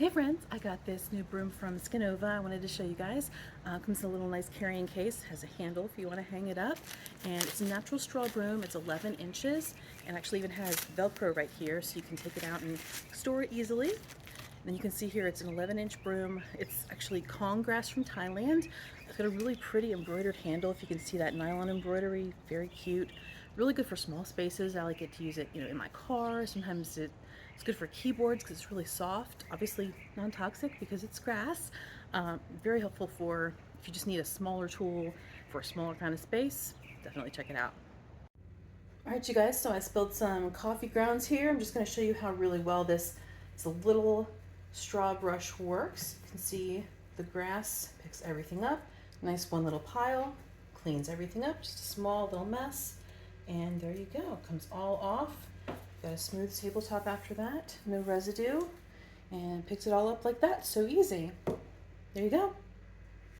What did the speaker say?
Hey friends, I got this new broom from Skinova. I wanted to show you guys. Comes in a little nice carrying case, has a handle if you want to hang it up, and it's a natural straw broom. It's 11 inches and actually even has Velcro right here so you can take it out and store it easily. And then you can see here it's an 11-inch broom. It's actually Kong grass from Thailand. It's got a really pretty embroidered handle. If you can see that nylon embroidery, very cute. Really good for small spaces. I like it to use it, in my car. Sometimes it's good for keyboards because it's really soft. Obviously non-toxic because it's grass. Very helpful for if you just need a smaller tool for a smaller kind of space. Definitely check it out. Alright you guys, so I spilled some coffee grounds here. I'm just going to show you how really well this little straw brush works. You can see the grass picks everything up. Nice one little pile, cleans everything up, just a small little mess. And there you go, comes all off. Got a smooth tabletop after that, no residue, and picks it all up like that, so easy. There you go.